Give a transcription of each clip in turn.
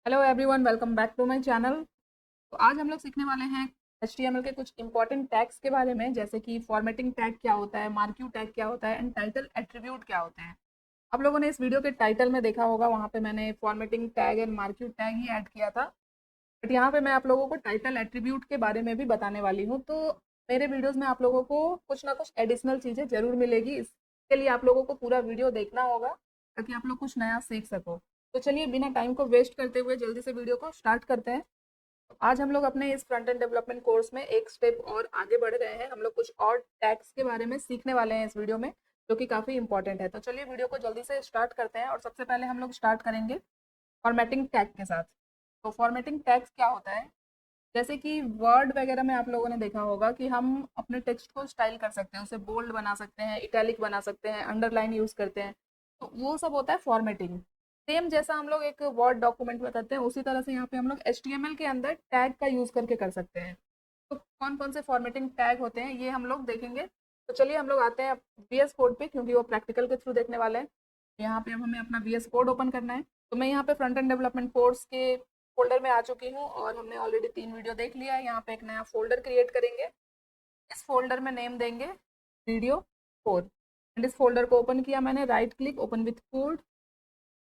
Hello everyone, welcome back to my channel. तो आज हम लोग सीखने वाले हैं HTML के कुछ इंपॉर्टेंट टैग्स के बारे में, जैसे कि फॉर्मेटिंग टैग क्या होता है, मार्क्यू टैग क्या होता है एंड टाइटल एट्रीब्यूट क्या होते हैं। आप लोगों ने इस वीडियो के टाइटल में देखा होगा, वहाँ पे मैंने formatting tag and marquee tag he add किया था। बट यहाँ पे मैं आप लोगों को टाइटल एट्रीब्यूट के बारे में भी बताने वाली हूँ। तो मेरे वीडियोस में आप लोगों को कुछ ना कुछ एडिशनल चीज़ें ज़रूर मिलेगी। इसके लिए आप लोगों को पूरा वीडियो देखना होगा ताकि आप लोग कुछ नया सीख सको। तो चलिए बिना टाइम को वेस्ट करते हुए जल्दी से वीडियो को स्टार्ट करते हैं। आज हम लोग अपने इस फ्रंट एंड डेवलपमेंट कोर्स में एक स्टेप और आगे बढ़ रहे हैं। हम लोग कुछ और टैग्स के बारे में सीखने वाले हैं इस वीडियो में, जो कि काफ़ी इंपॉर्टेंट है। तो चलिए वीडियो को जल्दी से स्टार्ट करते हैं और सबसे पहले हम लोग स्टार्ट करेंगे फॉर्मेटिंग टैग के साथ। तो फॉर्मेटिंग टैग्स क्या होता है? जैसे कि वर्ड वगैरह में आप लोगों ने देखा होगा कि हम अपने टेक्स्ट को स्टाइल कर सकते हैं, उसे बोल्ड बना सकते हैं, इटैलिक बना सकते हैं, अंडरलाइन यूज़ करते हैं। तो वो सब होता है फॉर्मेटिंग। सेम जैसा हम लोग एक वर्ड डॉक्यूमेंट में करते हैं, उसी तरह से यहाँ पे हम लोग HTML के अंदर टैग का यूज़ करके कर सकते हैं। तो कौन कौन से फॉर्मेटिंग टैग होते हैं ये हम लोग देखेंगे। तो चलिए हम लोग आते हैं VS कोड पे, क्योंकि वो प्रैक्टिकल के थ्रू देखने वाले हैं। यहाँ पे अब हमें अपना VS कोड ओपन करना है। तो मैं यहाँ पे फ्रंट एंड डेवलपमेंट कोर्स के फोल्डर में आ चुकी हूँ और हमने ऑलरेडी 3 वीडियो देख लिया है। यहाँ पे एक नया फोल्डर क्रिएट करेंगे। इस फोल्डर में नेम देंगे वीडियो 4 एंड इस फोल्डर को ओपन किया मैंने, right click, open with code.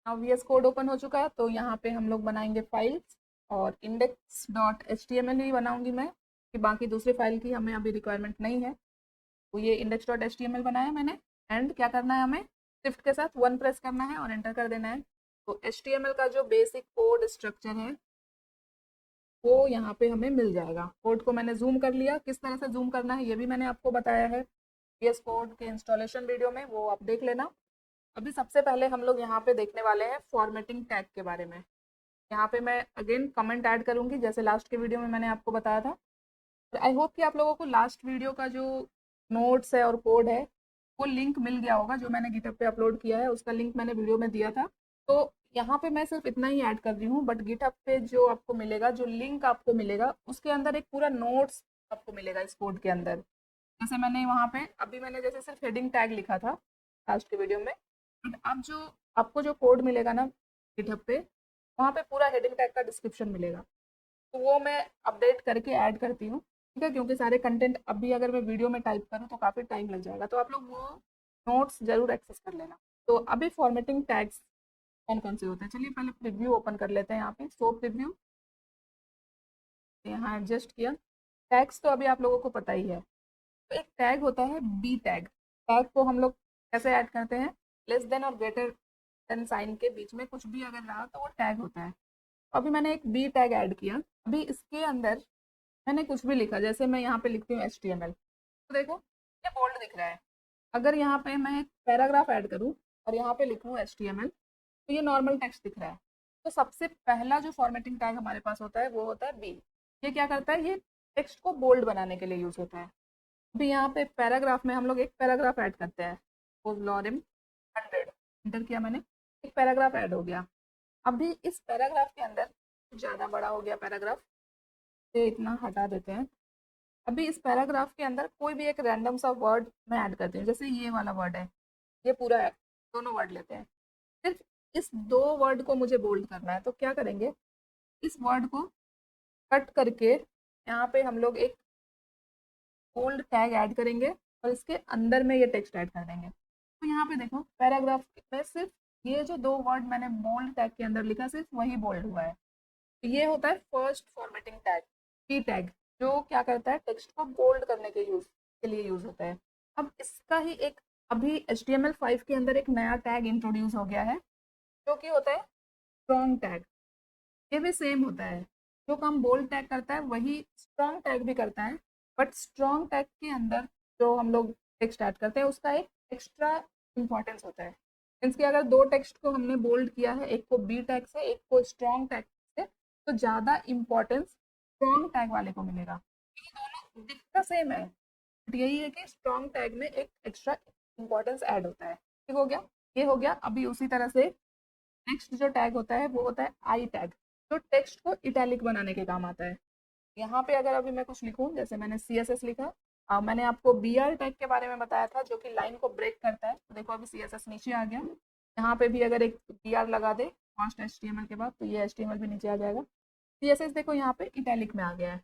Now VS code open हो चुका है। तो यहाँ पे हम लोग बनाएंगे फाइल्स और इंडेक्स डॉट HTML ही बनाऊंगी मैं, कि बाकी दूसरी फाइल की हमें अभी रिक्वायरमेंट नहीं है। तो ये इंडेक्स डॉट HTML बनाया मैंने। एंड क्या करना है, हमें शिफ्ट के साथ 1 प्रेस करना है और एंटर कर देना है। तो HTML का जो बेसिक कोड स्ट्रक्चर है वो यहाँ पे हमें मिल जाएगा। कोड को मैंने जूम कर लिया। किस तरह से जूम करना है ये भी मैंने आपको बताया है VS कोड के इंस्टॉलेशन वीडियो में, वो आप देख लेना। अभी सबसे पहले हम लोग यहाँ पे देखने वाले हैं फॉर्मेटिंग टैग के बारे में। यहाँ पे मैं अगेन कमेंट ऐड करूँगी, जैसे लास्ट के वीडियो में मैंने आपको बताया था। तो आई होप कि आप लोगों को लास्ट वीडियो का जो नोट्स है और कोड है वो लिंक मिल गया होगा। जो मैंने गिटहब पे अपलोड किया है उसका लिंक मैंने वीडियो में दिया था। तो यहाँ पे मैं सिर्फ इतना ही ऐड कर रही हूँ, बट गिटहब पे जो आपको मिलेगा, जो लिंक आपको मिलेगा, उसके अंदर एक पूरा नोट्स आपको मिलेगा इस कोड के अंदर। जैसे मैंने वहाँ पे अभी मैंने जैसे सिर्फ हेडिंग टैग लिखा था लास्ट के वीडियो में, बट अब जो आपको जो कोड मिलेगा ना गिटहब पे, वहाँ पे पूरा हेडिंग टैग का डिस्क्रिप्शन मिलेगा। तो वो मैं अपडेट करके ऐड करती हूँ, ठीक है, क्योंकि सारे कंटेंट अभी अगर मैं वीडियो में टाइप करूँ तो काफ़ी टाइम लग जाएगा। तो आप लोग वो नोट्स जरूर एक्सेस कर लेना। तो अभी फॉर्मेटिंग टैग्स कौन कौन से होते हैं, चलिए पहले प्रीव्यू ओपन कर लेते हैं। यहाँ पे शो प्रीव्यू, यहाँ एडजस्ट किया। टैग्स तो अभी आप लोगों को पता ही है। तो एक टैग होता है बी टैग। टैग को हम लोग कैसे ऐड करते हैं, लेस देन और ग्रेटर देन साइन के बीच में कुछ भी अगर रहा तो वो टैग होता है। तो अभी मैंने एक बी टैग ऐड किया। अभी इसके अंदर मैंने कुछ भी लिखा, जैसे मैं यहाँ पे लिखती हूँ HTML, तो देखो ये बोल्ड दिख रहा है। अगर यहाँ पे मैं एक पैराग्राफ ऐड करूँ और यहाँ पे लिखूँ HTML, तो ये नॉर्मल टेक्स्ट दिख रहा है। तो सबसे पहला जो फॉर्मेटिंग टैग हमारे पास होता है वो होता है बी। ये क्या करता है, ये टेक्स्ट को बोल्ड बनाने के लिए यूज होता है। अभी यहाँ पे पैराग्राफ में हम लोग एक पैराग्राफ ऐड करते हैं, लॉरिम 100 इंटर किया मैंने, एक पैराग्राफ ऐड हो गया। अभी इस पैराग्राफ के अंदर ज़्यादा बड़ा हो गया पैराग्राफ, ये इतना हटा देते हैं। अभी इस पैराग्राफ के अंदर कोई भी एक रैंडम सा वर्ड मैं ऐड करती हूँ, जैसे ये वाला वर्ड है, ये पूरा है, दोनों वर्ड लेते हैं। सिर्फ इस दो वर्ड को मुझे बोल्ड करना है, तो क्या करेंगे, इस वर्ड को कट करके यहाँ पे हम लोग एक बोल्ड टैग ऐड करेंगे और इसके अंदर में ये टेक्स्ट ऐड कर देंगे। तो यहाँ पे देखो पैराग्राफ में सिर्फ ये जो दो वर्ड मैंने बोल्ड टैग के अंदर लिखा, सिर्फ वही बोल्ड हुआ है। तो ये होता है फर्स्ट फॉर्मेटिंग टैग, की टैग, जो क्या करता है, टेक्स्ट को बोल्ड करने के लिए यूज होता है। अब इसका ही एक अभी HTML5 के अंदर एक नया टैग इंट्रोड्यूस हो गया है, जो कि होता है स्ट्रॉन्ग टैग। ये भी सेम होता है, जो काम बोल्ड टैग करता है वही स्ट्रॉन्ग टैग भी करता है। बट स्ट्रॉन्ग टैग के अंदर जो हम लोग टेक्स्ट ऐड करते हैं उसका एक एक्स्ट्रा इंपॉर्टेंस होता है। मीन्स कि अगर दो टेक्स्ट को हमने बोल्ड किया है, एक को बी टैग से एक को स्ट्रॉन्ग टैग से, तो ज़्यादा इंपॉर्टेंस स्ट्रॉन्ग टैग वाले को मिलेगा। ये दोनों दिखता सेम है, बट यही है कि स्ट्रॉन्ग टैग में एक एक्स्ट्रा इंपॉर्टेंस ऐड होता है। ठीक हो गया, ये हो गया। अभी उसी तरह से नेक्स्ट जो टैग होता है वो होता है आई टैग, जो टेक्स्ट को इटैलिक बनाने के काम आता है। यहाँ पे अगर अभी मैं कुछ लिखूँ, जैसे मैंने CSS लिखा, मैंने आपको BR टैग के बारे में बताया था जो कि लाइन को ब्रेक करता है। तो देखो अभी CSS नीचे आ गया, यहाँ पे भी अगर एक BR लगा दे फर्स्ट HTML के बाद, तो ये HTML भी नीचे आ जाएगा। CSS देखो यहाँ पे इटैलिक में आ गया है।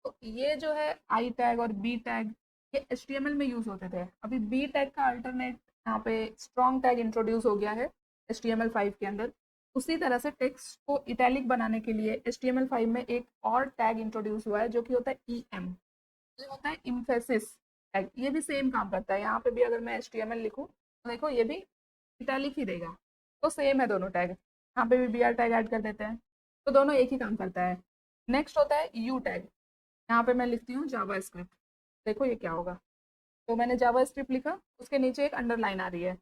तो ये जो है आई टैग और बी टैग, ये HTML में यूज होते थे। अभी बी टैग का अल्टरनेट यहाँ पे स्ट्रॉन्ग टैग इंट्रोड्यूस हो गया है HTML5 के अंदर। उसी तरह से टेक्स्ट को इटैलिक बनाने के लिए HTML5 में एक और टैग इंट्रोड्यूस हुआ है जो कि होता है EM। ये होता है इम्फेसिस टैग। ये भी सेम काम करता है। यहाँ पे भी अगर मैं HTML लिखूँ तो देखो ये भी इटैलिक ही देगा। तो सेम है दोनों टैग। यहाँ पे भी BR टैग ऐड कर देते हैं, तो दोनों एक ही काम करता है। नेक्स्ट होता है यू टैग। यहाँ पे मैं लिखती हूँ जावा स्क्रिप्ट। देखो ये क्या होगा। तो मैंने जावा स्क्रिप्ट लिखा, उसके नीचे एक अंडरलाइन आ रही है।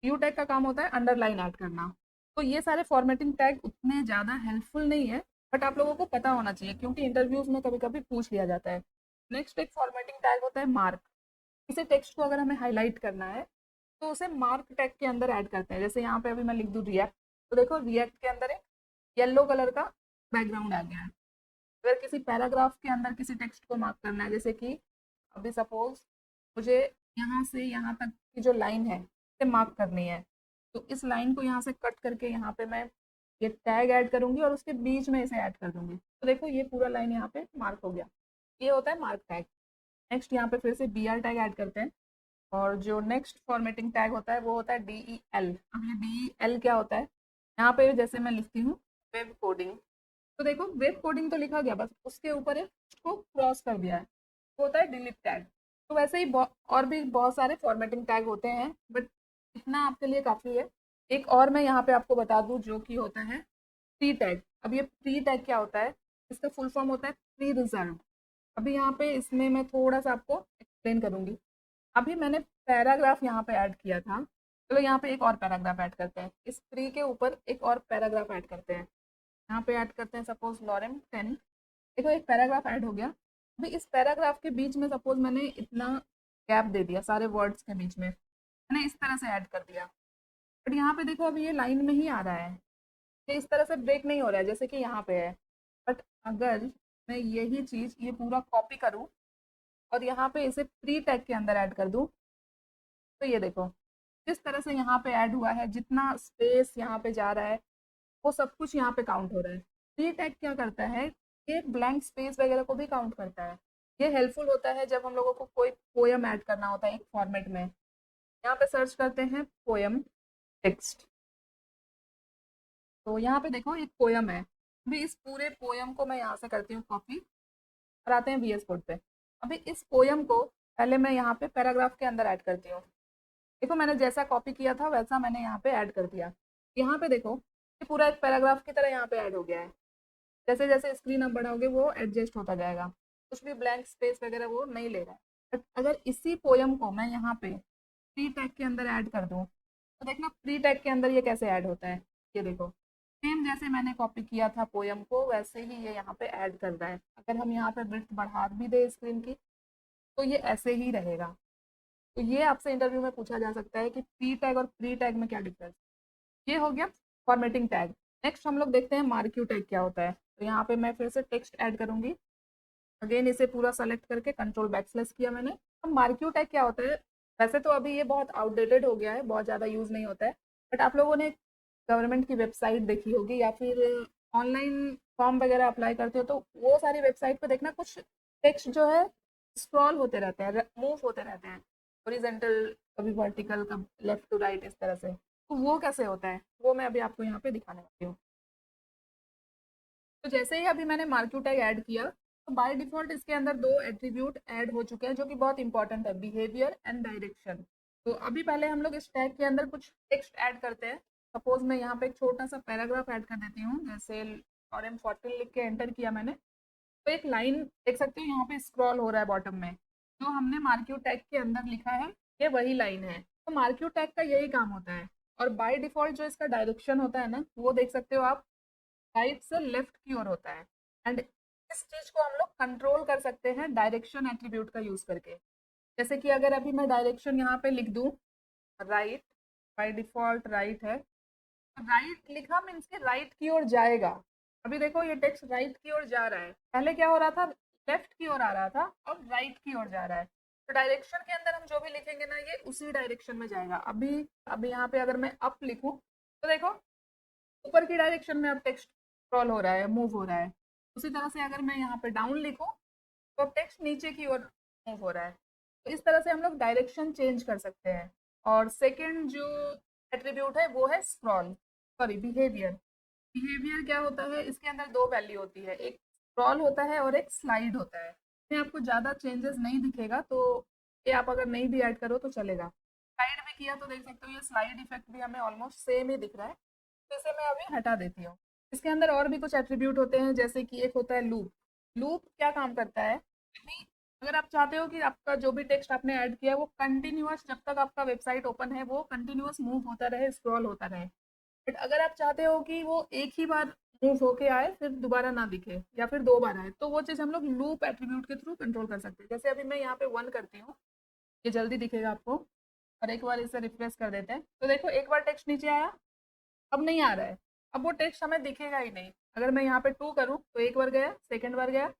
यू टैग का काम होता है अंडरलाइन ऐड करना। तो ये सारे फॉर्मेटिंग टैग उतने ज़्यादा हेल्पफुल नहीं है, बट आप लोगों को पता होना चाहिए क्योंकि इंटरव्यूज में कभी कभी पूछ लिया जाता है। नेक्स्ट एक फॉर्मेटिंग टैग होता है मार्क। इसे टेक्स्ट को अगर हमें हाईलाइट करना है तो उसे मार्क टैग के अंदर ऐड करते हैं। जैसे यहाँ पे अभी मैं लिख दूँ रिएक्ट, तो देखो रिएक्ट के अंदर एक येलो कलर का बैकग्राउंड आ गया है। अगर किसी पैराग्राफ के अंदर किसी टेक्स्ट को मार्क करना है, जैसे कि अभी सपोज मुझे यहाँ से यहाँ तक की जो लाइन है इसे मार्क करनी है, तो इस लाइन को यहाँ से कट करके यहाँ पे मैं ये टैग ऐड करूंगी और उसके बीच में इसे ऐड कर दूंगी। तो देखो ये पूरा लाइन यहाँ पे मार्क हो गया। ये होता है मार्क टैग। नेक्स्ट यहाँ पे फिर से BR टैग ऐड करते हैं। और जो नेक्स्ट फॉर्मेटिंग टैग होता है वो होता है DEL। अब ये DEL क्या होता है, यहाँ पे जैसे मैं लिखती हूँ वेब कोडिंग, तो देखो वेब कोडिंग तो लिखा गया, बस उसके ऊपर इसको क्रॉस कर दिया है, वो होता है डिलीट टैग। तो वैसे ही और भी बहुत सारे फॉर्मेटिंग टैग होते हैं, बट इतना आपके लिए काफ़ी है। एक और मैं यहाँ पे आपको बता दूँ जो कि होता है प्री टैग। अब ये प्री टैग क्या होता है, इसका फुल फॉर्म होता है प्री रिजर्व। अभी यहाँ पे इसमें मैं थोड़ा सा आपको एक्सप्लेन करूँगी। अभी मैंने पैराग्राफ यहाँ पे ऐड किया था, चलो यहाँ पे एक और पैराग्राफ ऐड करते हैं। इस प्री के ऊपर एक और पैराग्राफ ऐड करते हैं। यहाँ पे ऐड करते हैं सपोज लॉरेम 10। देखो एक पैराग्राफ ऐड हो गया। अभी इस पैराग्राफ के बीच में सपोज मैंने इतना गैप दे दिया, सारे वर्ड्स के बीच में मैंने इस तरह से ऐड कर दिया, बट यहाँ पे देखो अभी ये लाइन में ही आ रहा है, ये इस तरह से ब्रेक नहीं हो रहा है जैसे कि यहाँ पे है। बट अगर मैं यही चीज़ ये पूरा कॉपी करूँ और यहाँ पे इसे प्री टैग के अंदर ऐड कर दूँ, तो ये देखो जिस तरह से यहाँ पे ऐड हुआ है, जितना स्पेस यहाँ पे जा रहा है वो सब कुछ यहाँ पे काउंट हो रहा है। ये टैग क्या करता है, ये ब्लैंक स्पेस वगैरह को भी काउंट करता है। ये हेल्पफुल होता है जब हम लोगों को कोई पोयम ऐड करना होता है एक फॉर्मेट में। यहाँ पे सर्च करते हैं पोयम टेक्स्ट, तो यहाँ पे देखो एक पोयम है। अभी इस पूरे पोयम को मैं यहाँ से करती हूँ कॉपी और आते हैं VS कोड पे। अभी इस पोयम को पहले मैं यहाँ पे पैराग्राफ के अंदर ऐड करती हूँ। देखो मैंने जैसा कॉपी किया था वैसा मैंने यहाँ पे ऐड कर दिया। यहाँ पे देखो ये पूरा एक पैराग्राफ की तरह यहाँ पे ऐड हो गया है। जैसे जैसे स्क्रीन आप बढ़ाओगे वो एडजस्ट होता जाएगा, कुछ भी ब्लैंक स्पेस वगैरह वो नहीं ले रहा है। बट अगर इसी पोयम को मैं यहाँ पे प्री टैग के अंदर ऐड कर दूँ, तो देखना प्री टैग के अंदर ये कैसे ऐड होता है। ये देखो सेम जैसे मैंने कॉपी किया था पोयम को वैसे ही ये यहाँ पे ऐड कर रहा है। अगर हम यहाँ पे ब्रिथ बढ़ा भी दे स्क्रीन की तो ये ऐसे ही रहेगा। तो ये आपसे इंटरव्यू में पूछा जा सकता है कि पी टैग और प्री टैग में क्या डिफरेंस। ये हो गया फॉर्मेटिंग टैग। नेक्स्ट हम लोग देखते हैं मार्क्यू टैग क्या होता है। तो यहाँ पे मैं फिर से टेक्स्ट ऐड करूंगी। अगेन इसे पूरा सेलेक्ट करके कंट्रोल बैकस्लैश किया मैंने। अब मार्क्यू टैग क्या होता है, वैसे तो अभी ये बहुत आउटडेटेड हो गया है, बहुत ज़्यादा यूज़ नहीं होता है, बट आप लोगों ने गवर्नमेंट की वेबसाइट देखी होगी या फिर ऑनलाइन फॉर्म वगैरह अप्लाई करते हो तो वो सारी वेबसाइट पे देखना कुछ टेक्स्ट जो है स्क्रॉल होते रहते हैं, मूव होते रहते हैं, हॉरिजॉन्टल कभी वर्टिकल कभी लेफ्ट टू राइट इस तरह से। तो वो कैसे होता है वो मैं अभी आपको यहाँ पे दिखाने वाली हूँ। तो जैसे ही अभी मैंने मार्क्यू टैग ऐड किया तो बाय डिफॉल्ट इसके अंदर दो एट्रीब्यूट ऐड हो चुके हैं जो कि बहुत इंपॉर्टेंट है, बिहेवियर एंड डायरेक्शन। तो अभी पहले हम लोग इस टैग के अंदर कुछ टेक्स्ट ऐड करते हैं। सपोज मैं यहाँ पे एक छोटा सा पैराग्राफ ऐड कर देती हूँ, जैसे और M14 लिख के एंटर किया मैंने, तो एक लाइन देख सकते हो यहाँ पे स्क्रॉल हो रहा है बॉटम में। जो हमने मार्क्यू टैग के अंदर लिखा है ये वही लाइन है। तो मार्क्यू टैग का यही काम होता है। और बाय डिफॉल्ट जो इसका डायरेक्शन होता है ना वो देख सकते हो आप, राइट से लेफ्ट की ओर होता है। एंड इस चीज को हम लोग कंट्रोल कर सकते हैं डायरेक्शन एट्रीब्यूट का यूज करके। जैसे कि अगर अभी मैं डायरेक्शन यहाँ पे लिख दूँ राइट, बाय डिफॉल्ट राइट है, राइट लिखा मीन्स के राइट की ओर जाएगा। अभी देखो ये टेक्स्ट राइट की ओर जा रहा है, पहले क्या हो रहा था लेफ्ट की ओर आ रहा था, अब राइट की ओर जा रहा है। तो डायरेक्शन के अंदर हम जो भी लिखेंगे ना ये उसी डायरेक्शन में जाएगा। अभी अभी यहाँ पे अगर मैं अप लिखूं तो देखो ऊपर की डायरेक्शन में अब टेक्स्ट स्क्रॉल हो रहा है, मूव हो रहा है। उसी तरह से अगर मैं यहाँ पे डाउन लिखूँ तो अब टेक्स्ट नीचे की ओर मूव हो रहा है। तो इस तरह से हम लोग डायरेक्शन चेंज कर सकते हैं। और सेकंड जो एट्रीब्यूट है वो है स्क्रॉल, सॉरी बिहेवियर। बिहेवियर क्या होता है, इसके अंदर दो वैल्यू होती है, एक स्क्रॉल होता है और एक स्लाइड होता है। इसमें आपको ज़्यादा चेंजेस नहीं दिखेगा, तो ये आप अगर नहीं भी ऐड करो तो चलेगा। स्लाइड भी किया तो देख सकते हो ये स्लाइड इफेक्ट भी हमें ऑलमोस्ट सेम ही दिख रहा है। तो इसे मैं अभी हटा देती हूँ। इसके अंदर और भी कुछ एट्रीब्यूट होते हैं, जैसे कि एक होता है लूप। लूप क्या काम करता है, नहीं, अगर आप चाहते हो कि आपका जो भी टेक्स्ट आपने ऐड किया है वो कंटिन्यूअस, जब तक आपका वेबसाइट ओपन है वो कंटिन्यूअस मूव होता रहे, स्क्रॉल होता रहे। बट अगर आप चाहते हो कि वो एक ही बार मूव होके आए फिर दोबारा ना दिखे, या फिर दो बार आए, तो वो चीज़ हम लोग लूप एट्रीब्यूट के थ्रू कंट्रोल कर सकते हैं। जैसे अभी मैं यहाँ पे 1 करती हूँ, ये जल्दी दिखेगा आपको। और एक बार इसे रिफ्रेश कर देते हैं तो देखो एक बार टेक्स्ट नीचे आया, अब नहीं आ रहा है। अब वो टेक्स्ट हमें दिखेगा ही नहीं। अगर मैं यहाँ पे 2 करूँ तो एक बार गया, सेकंड बार गया,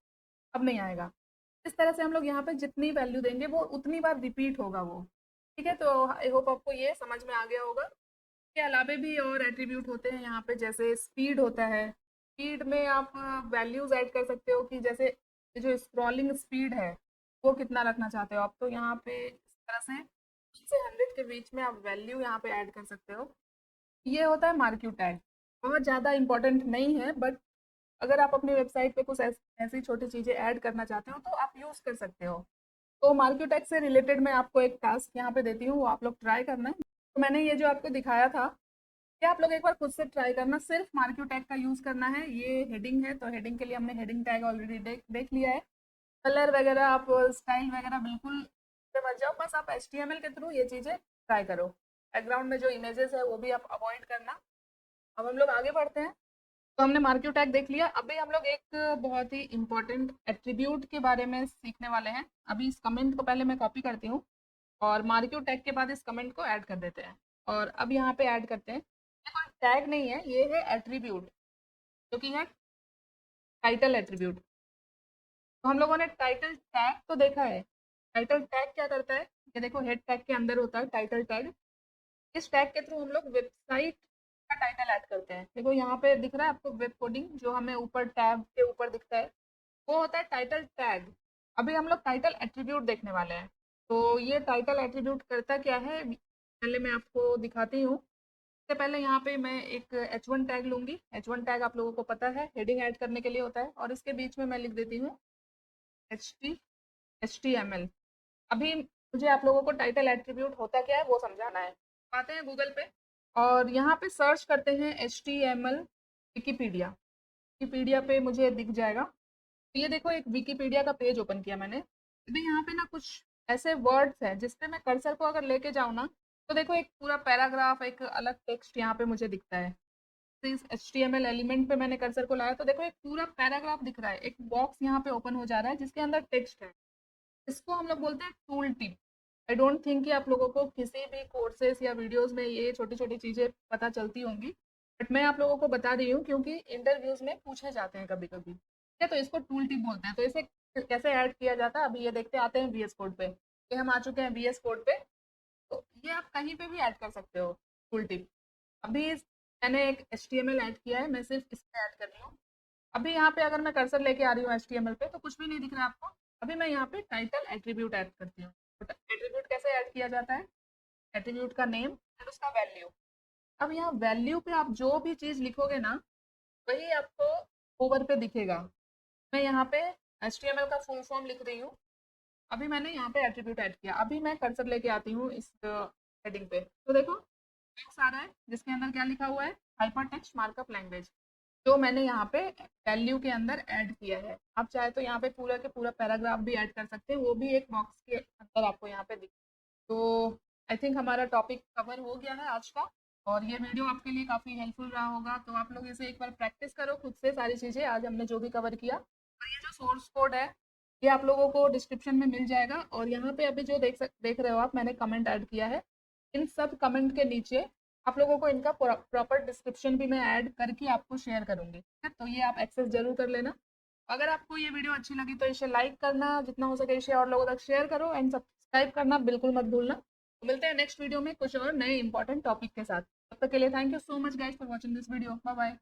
अब नहीं आएगा। इस तरह से हम लोग यहाँ पे जितनी वैल्यू देंगे वो उतनी बार रिपीट होगा वो। ठीक है, तो आई होप आपको ये समझ में आ गया होगा। के अलावे भी और एट्रीब्यूट होते हैं यहाँ पे, जैसे स्पीड होता है। स्पीड में आप वैल्यूज ऐड कर सकते हो कि जैसे ये जो स्क्रॉलिंग स्पीड है वो कितना रखना चाहते हो आप, तो यहाँ पे इस तरह से 100 के बीच में आप वैल्यू यहाँ पे ऐड कर सकते हो। ये होता है मार्क्यू टैग। बहुत ज़्यादा इंपॉर्टेंट नहीं है, बट अगर आप अपनी वेबसाइट पे कुछ ऐसी छोटी चीज़ें ऐड करना चाहते हो तो आप यूज़ कर सकते हो। तो मार्क्यू टैग से रिलेटेड मैं आपको एक टास्क यहाँ पे देती हूँ, वो आप लोग ट्राई करना है। तो मैंने ये जो आपको दिखाया था, क्या आप लोग एक बार खुद से ट्राई करना, सिर्फ मार्क्यू टैग का यूज़ करना है। ये हेडिंग है तो हेडिंग के लिए हमने हेडिंग टैग ऑलरेडी देख लिया है। कलर वगैरह आप स्टाइल वगैरह बिल्कुल से मत जाओ, बस आप HTML के थ्रू ये चीज़ें ट्राई करो। बैकग्राउंड में जो इमेजेस है वो भी आप अवॉइड करना। अब हम लोग आगे बढ़ते हैं। तो हमने मार्क्यू टैग देख लिया, अभी हम लोग एक बहुत ही इंपॉर्टेंट एट्रीब्यूट के बारे में सीखने वाले हैं। अभी इस कमेंट को पहले मैं कॉपी करती हूँ और मार्क्यू टैग के बाद इस कमेंट को ऐड कर देते हैं। और अब यहाँ पे ऐड करते हैं, ये कोई टैग नहीं है, ये है एट्रीब्यूट, जो कि है टाइटल एट्रीब्यूट। तो हम लोगों ने टाइटल टैग तो देखा है। टाइटल टैग क्या करता है, ये देखो हेड टैग के अंदर होता है टाइटल टैग। इस टैग के थ्रू हम लोग वेबसाइट का टाइटल ऐड करते हैं। देखो यहाँ पे दिख रहा है आपको वेब कोडिंग, जो हमें ऊपर टैब के ऊपर दिखता है, वो होता है टाइटल टैग। अभी हम लोग टाइटल एट्रीब्यूट देखने वाले हैं। तो ये टाइटल एट्रीब्यूट करता क्या है, पहले मैं आपको दिखाती हूँ। सबसे पहले यहाँ पे मैं एक H1 टैग लूंगी। H1 टैग आप लोगों को पता है हेडिंग ऐड करने के लिए होता है, और इसके बीच में मैं लिख देती हूँ HTML। अभी मुझे आप लोगों को टाइटल एट्रीब्यूट होता क्या है वो समझाना है। आते हैं गूगल पे और यहाँ पे सर्च करते हैं HTML विकीपीडिया। विकीपीडिया पे मुझे दिख जाएगा। तो ये देखो एक विकीपीडिया का पेज ओपन किया मैंने। अभी यहाँ पे ना कुछ ऐसे वर्ड्स हैं जिस पे मैं कर्सर को अगर लेके जाऊँ ना, तो देखो एक पूरा पैराग्राफ, एक अलग टेक्स्ट यहाँ पे मुझे दिखता है। तो इस HTML एलिमेंट पे मैंने कर्सर को लाया तो देखो एक पूरा पैराग्राफ दिख रहा है, एक बॉक्स यहाँ पे ओपन हो जा रहा है जिसके अंदर टेक्स्ट है। इसको हम लोग बोलते हैं tool tip. I don't think कि आप लोगों को किसी भी कोर्सेज या वीडियोस में ये छोटी छोटी चीज़ें पता चलती होंगी, बट मैं आप लोगों को बता रही हूँ क्योंकि इंटरव्यूज में पूछे जाते हैं कभी कभी। ठीक है, तो इसको टूल टिप बोलते हैं। तो इसे कैसे ऐड किया जाता है अभी ये देखते आते हैं VS कोड पे। ये हम आ चुके हैं VS कोड पे। तो ये आप कहीं पे भी ऐड कर सकते हो टूल टिप। अभी मैंने एक HTML ऐड किया है, मैं सिर्फ इस पे ऐड कर रही हूँ। अभी यहाँ पे अगर मैं कर्सर लेके आ रही हूँ HTML पे तो कुछ भी नहीं दिख रहा है आपको। अभी मैं यहाँ पे टाइटल एट्रीब्यूट ऐड करती हूँ। तो एट्रीब्यूट कैसे ऐड किया जाता है, एट्रीब्यूट का नेम एंड उसका वैल्यू। अब यहाँ वैल्यू पे आप जो भी चीज़ लिखोगे ना वही आपको ओवर पे दिखेगा। मैं यहाँ पे HTML का फुल फॉर्म लिख रही हूँ। अभी मैंने यहाँ पे एट्रीब्यूट ऐड किया, अभी मैं कर्सर लेके आती हूँ इस हेडिंग पे, तो देखो टेक्स्ट आ रहा है जिसके अंदर क्या लिखा हुआ है, हाइपर टेक्स्ट मार्कअप लैंग्वेज, जो मैंने यहाँ पे वैल्यू के अंदर ऐड किया है। आप चाहे तो यहाँ पे पूरा के पूरा पैराग्राफ भी ऐड कर सकते हैं, वो भी एक बॉक्स के अंदर आपको यहाँ पे दिख। तो आई थिंक हमारा टॉपिक कवर हो गया है आज का, और ये वीडियो आपके लिए काफ़ी हेल्पफुल रहा होगा। तो आप लोग इसे एक बार प्रैक्टिस करो खुद से सारी चीज़ें आज हमने जो भी कवर किया। और ये जो सोर्स कोड है ये आप लोगों को डिस्क्रिप्शन में मिल जाएगा, और यहाँ पे अभी जो देख रहे हो आप, मैंने कमेंट ऐड किया है। इन सब कमेंट के नीचे आप लोगों को इनका प्रॉपर डिस्क्रिप्शन भी मैं ऐड करके आपको शेयर करूंगी, ठीक है? तो ये आप एक्सेस जरूर कर लेना। अगर आपको ये वीडियो अच्छी लगी तो इसे लाइक करना, जितना हो सके इसे और लोगों तक शेयर करो, एंड सब्सक्राइब करना बिल्कुल मत भूलना। तो मिलते हैं नेक्स्ट वीडियो में कुछ और नए इंपॉर्टेंट टॉपिक के साथ। तब तक के लिए thank you so much guys for watching this video. Bye bye.